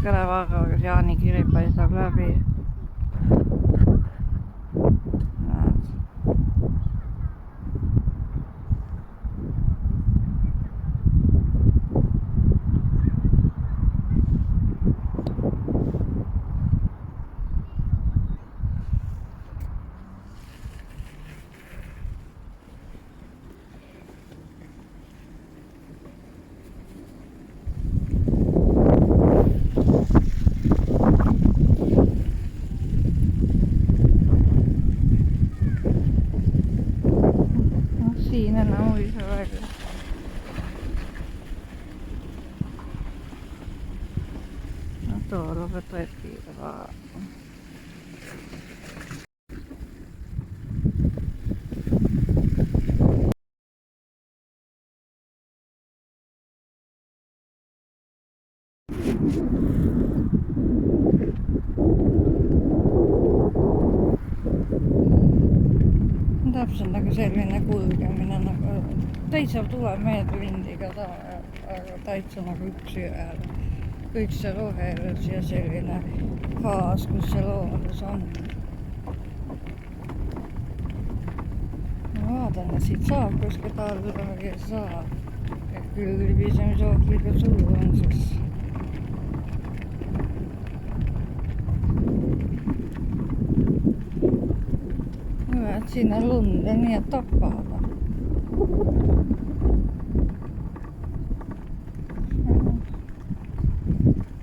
Kalevaga, kus Jaani kiri paistab läbi. Siin enam ei saa välja. No tuo lopet retkiä vaan. Täpselt nagu selline kulgemine nagu täitsa tuleb meelde vindiga aga täitsa nagu üks jõel. Kõik see rohelus ja selline faas, kus see loodus on. Ma vaatan, et siit saab kuskilt allagi saab. Et küll libisemisohtlikult suur on siis. Et siin on lund ja nii et tappada.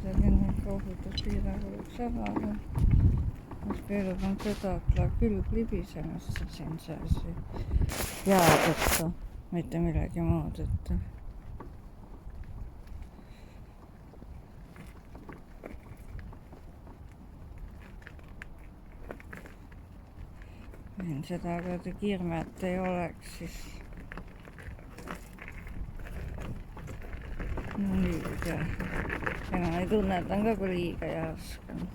Selline kohutuspiiraga võiks avada. Mis kõigepealt on seda, et läheb külg libisemast siin sees jäädeta, mitte millegi muud ette. Seda aga kirmet ei oleks, siis liiga. Ja ma ei tunnetan ka, kui liiga järsk on.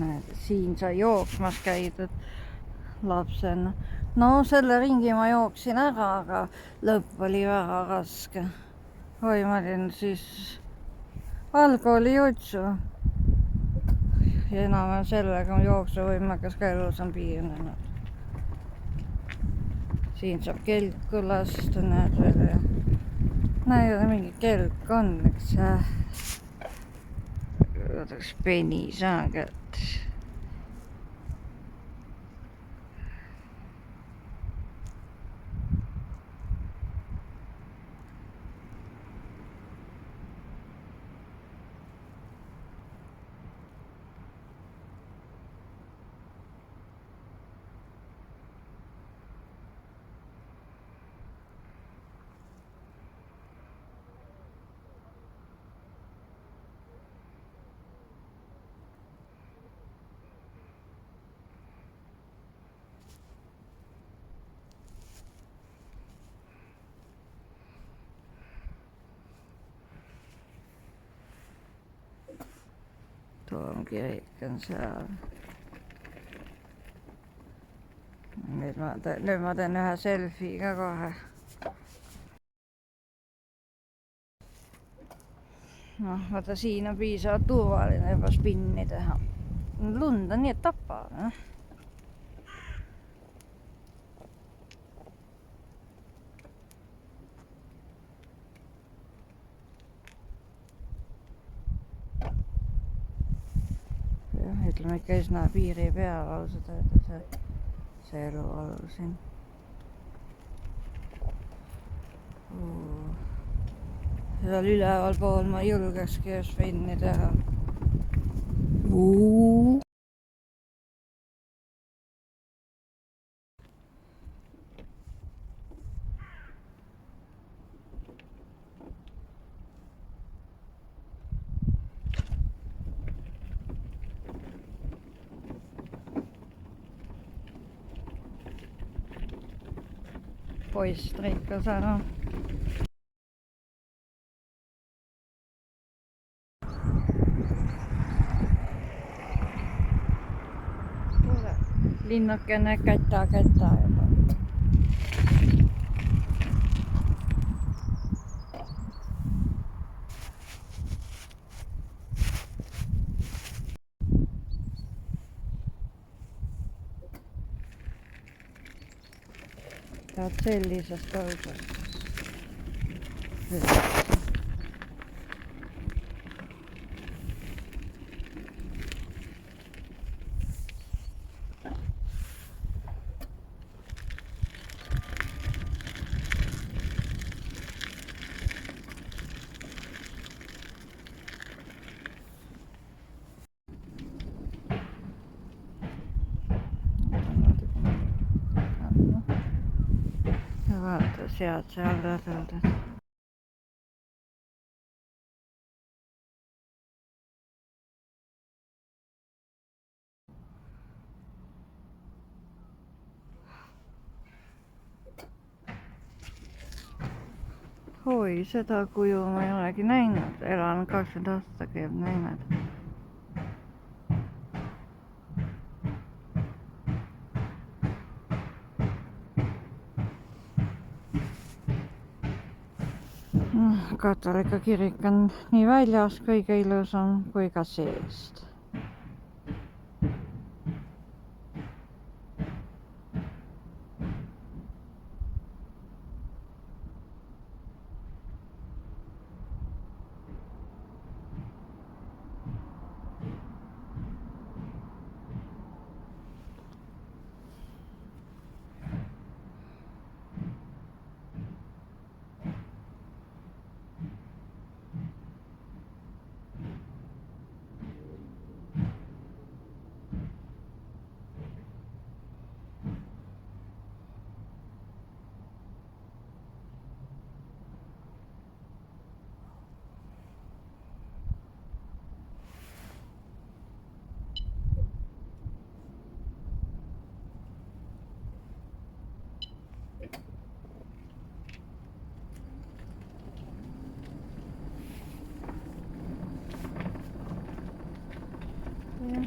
Näed, siin sai jooksmas käidud lapsena. No selle ringi ma jooksin ära, aga lõpp oli väga raske. Oi, ma olin siis algkooli jutsu. Ja enam sellega jooksuvõimekas ka elus on piirnenud. Siin saab kelku lasta, näed veel ja näed, mingi kelk on, eks võtaks peni saan kätt. Tuo kirik on seal. Nüüd ma teen ühe selfie ka kohe. Noh, vaata siin on piisavalt turvaline juba spinni teha. Lund on nii, et tapab. Ütleme ikka üsna piiri peal ausalt öelda see eluolu siin. Seal üleval pool ma julgekski just vinni teha. Poiss treikas ära. Linnakene kätta juba. sõidad sellises tõusus. Ja vaata sealt seal rõdudest. Oi, seda kuju ma ei olegi näinud, elan 20 aastaga ei ole näinud. Katolika kirik on nii väljas kõige ilusam kui ka seest.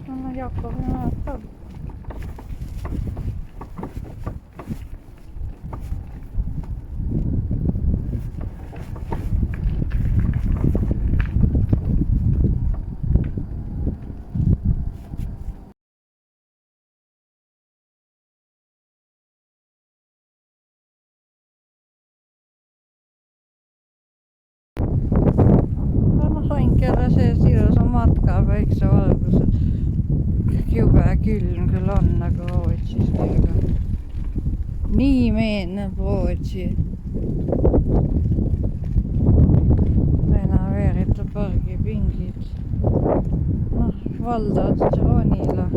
Anna Jakobi näyttää. No sain kerran se ilosa matkaa väikse valkoisen. Jube külm küll on, nagu Rootsis aga nii meenab Rootsi. Renoveeritud pargipingid. Noh, valdavad siis ronila.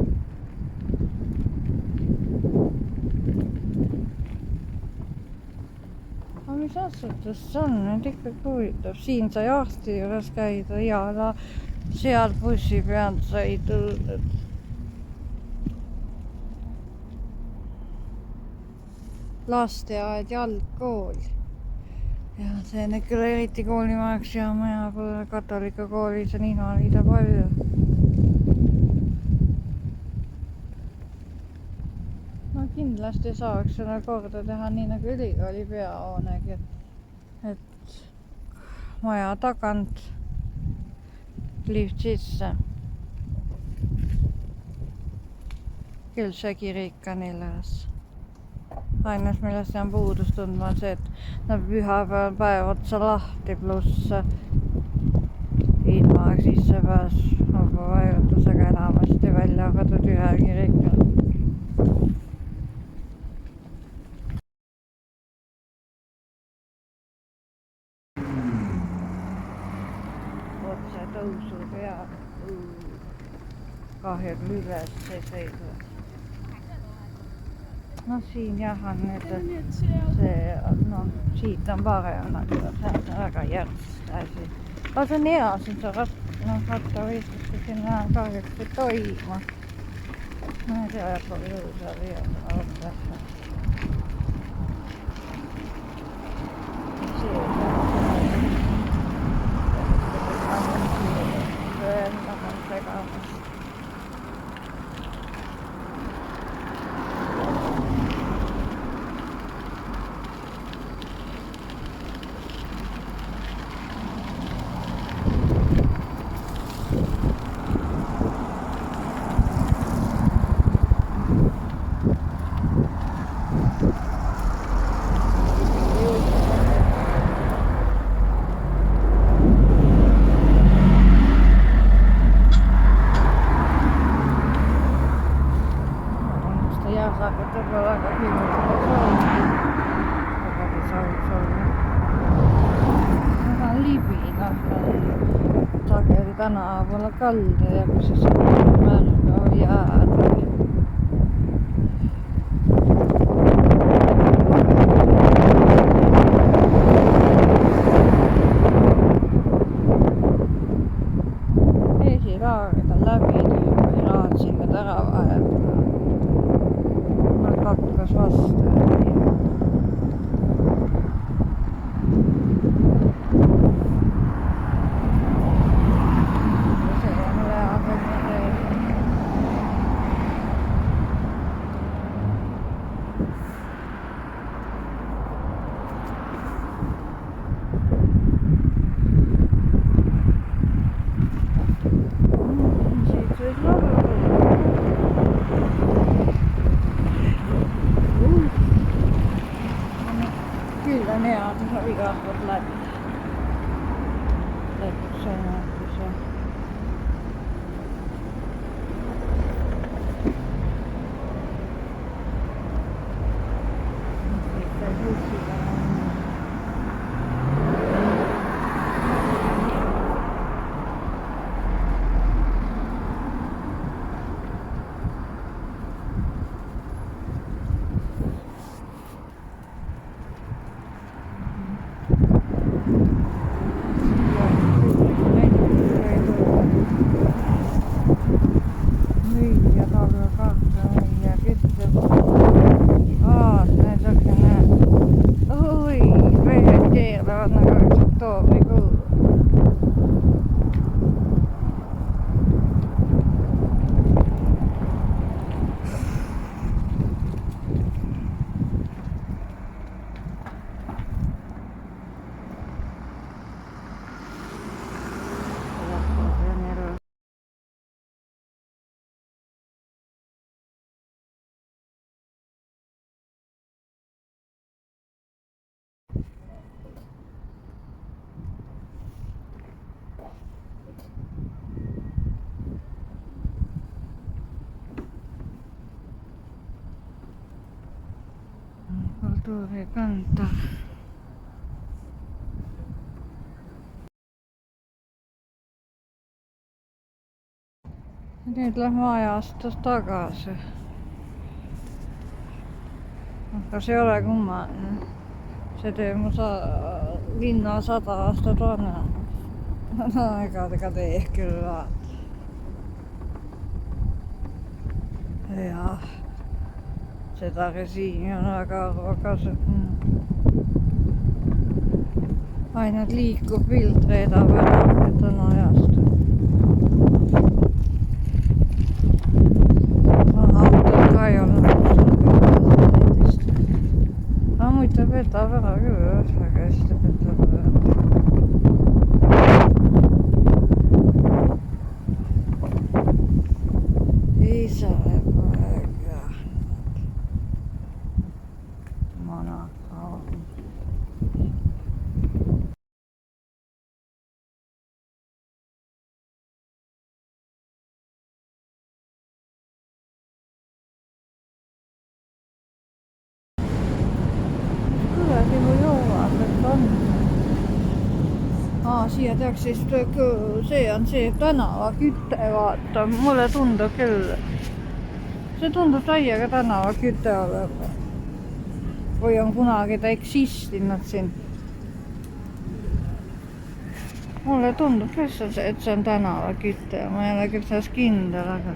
Aga mis asutus see on? Nüüd ikka huvitav. Siin sai arsti juures käida ja seal bussi pealt sai tuldud. Lasteaed ja algkool. Ja see nüüd küll eriti koolimajaks ja maja pole katolika koolis on invaliide palju. No kindlasti saaks seda korda teha nii nagu ülikooli peahoonegi, et maja tagant lift sisse. Küll see kirik on ilus. Ainus millest jään puudust tundma on see, et nad pühapäeval päev otsa lahti pluss ilma sissepääs vaba vajutusega enamasti välja arvatud ühe kirikul. Otse tõusu peal kahjul üles ei sõidu. No siin jah on nüüd see, no siit on parem, nagu see on väga järgst asi. Aga see on hea, siin see rattavõistlus, sinna kahjuks ei toimu. Ma ei tea, kui jõusa viienda otsa. saakka võib-olla väga külmutada soovi. Väga sooviks olla. Väga libinah on sageli tänavalla kalda ja kun se märkä on jäätä. Ei raaketa läbi tyyppi raatsinga ära vahetada. Nad hakkas vastaan. Kyllä ne on ikahvat läpi. Läpi se. Sitten bussilla on. Kulttuurikanta. Nyt lähdemme ajasta takaisin. Mutta se ei ole kummallinen. Se teemme linnaa 100 astetta vanhaa. No eikä tee kyllä. Ja se tarvitsisi on aika arvokas. Aina liikkuu filtreitä verran, että on ajasta. On autot rajoilla. No muita vetää verran kyllä, vaikka sitä vetää verran. Isä poika. Monaco. Kyllä se voi olla, että on. Sieltä teaks siis se on se tänava kytte vaata. Mulle tuntuu kyllä. Se tuntuu täiega tänava kütte olevan. Või on kunagi ta eksistinud siin. Mulle tundub lihtsalt, et see on tänavaküte ja ma ei ole küll selles kindel, aga